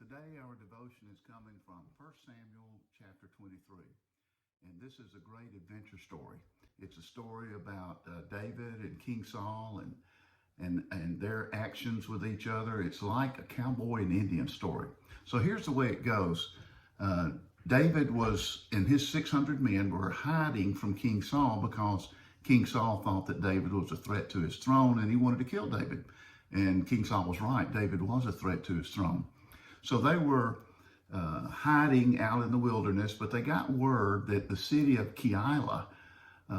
Today our devotion is coming from 1 Samuel chapter 23. And this is a great adventure story. It's a story about David and King Saul and their actions with each other. It's like a cowboy and Indian story. So here's the way it goes. David and his 600 men were hiding from King Saul because King Saul thought that David was a threat to his throne and he wanted to kill David. And King Saul was right. David was a threat to his throne. So they were hiding out in the wilderness, but they got word that the city of Keilah,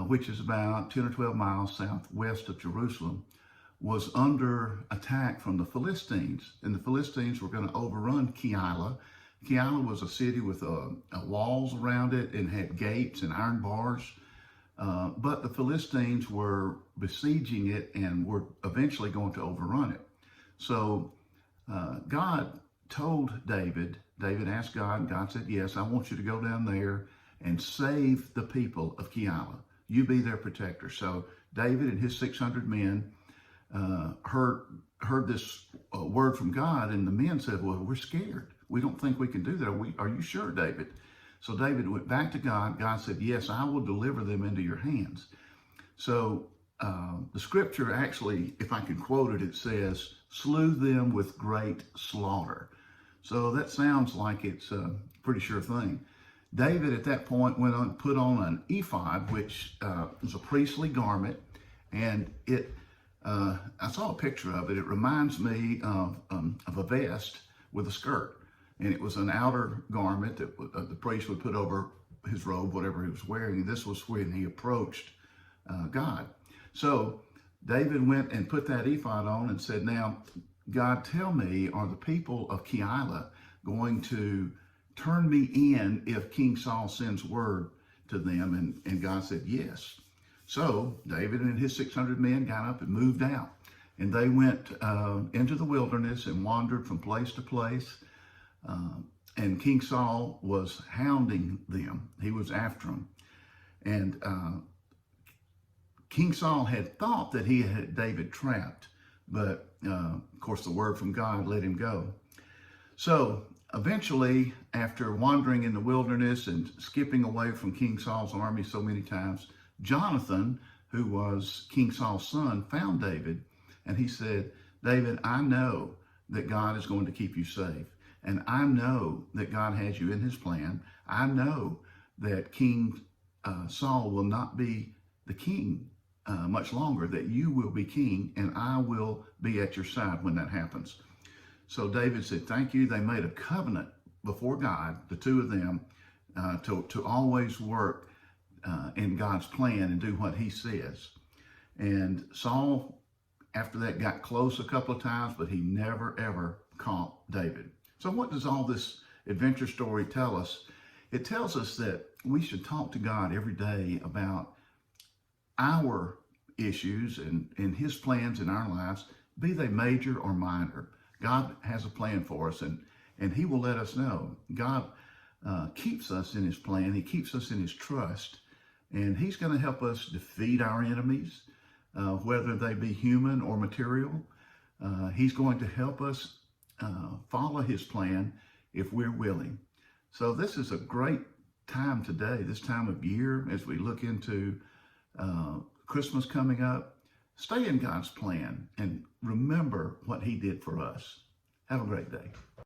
which is about 10 or 12 miles southwest of Jerusalem, was under attack from the Philistines. And the Philistines were going to overrun Keilah. Keilah was a city with walls around it and had gates and iron bars. But the Philistines were besieging it and were eventually going to overrun it. So God told David asked God, and God said, yes, I want you to go down there and save the people of Keilah. You be their protector. So David and his 600 men heard this word from God, and the men said, well, we're scared. We don't think we can do that. Are you sure, David? So David went back to God. God said, yes, I will deliver them into your hands. So the scripture actually, if I can quote it, it says, slew them with great slaughter. So that sounds like it's a pretty sure thing. David at that point put on an ephod, which is a priestly garment, and I saw a picture of it. It reminds me of a vest with a skirt, and it was an outer garment that the priest would put over his robe, whatever he was wearing. And this was when he approached God. So David went and put that ephod on and said, now, God, tell me, are the people of Keilah going to turn me in if King Saul sends word to them? And God said, yes. So David and his 600 men got up and moved out. And they went into the wilderness and wandered from place to place. And King Saul was hounding them. He was after them. And King Saul had thought that he had David trapped. But, of course, the word from God let him go. So eventually, after wandering in the wilderness and skipping away from King Saul's army so many times, Jonathan, who was King Saul's son, found David. And he said, David, I know that God is going to keep you safe. And I know that God has you in his plan. I know that King Saul will not be the king much longer, that you will be king, and I will be at your side when that happens. So David said, thank you. They made a covenant before God, the two of them, to always work in God's plan and do what he says. And Saul, after that, got close a couple of times, but he never, ever caught David. So what does all this adventure story tell us? It tells us that we should talk to God every day about our issues and his plans in our lives, be they major or minor. God has a plan for us, and he will let us know. God keeps us in his plan. He keeps us in his trust, and he's going to help us defeat our enemies, whether they be human or material. He's going to help us follow his plan if we're willing. So this is a great time today, this time of year, as we look into Christmas coming up. Stay in God's plan and remember what he did for us. Have a great day.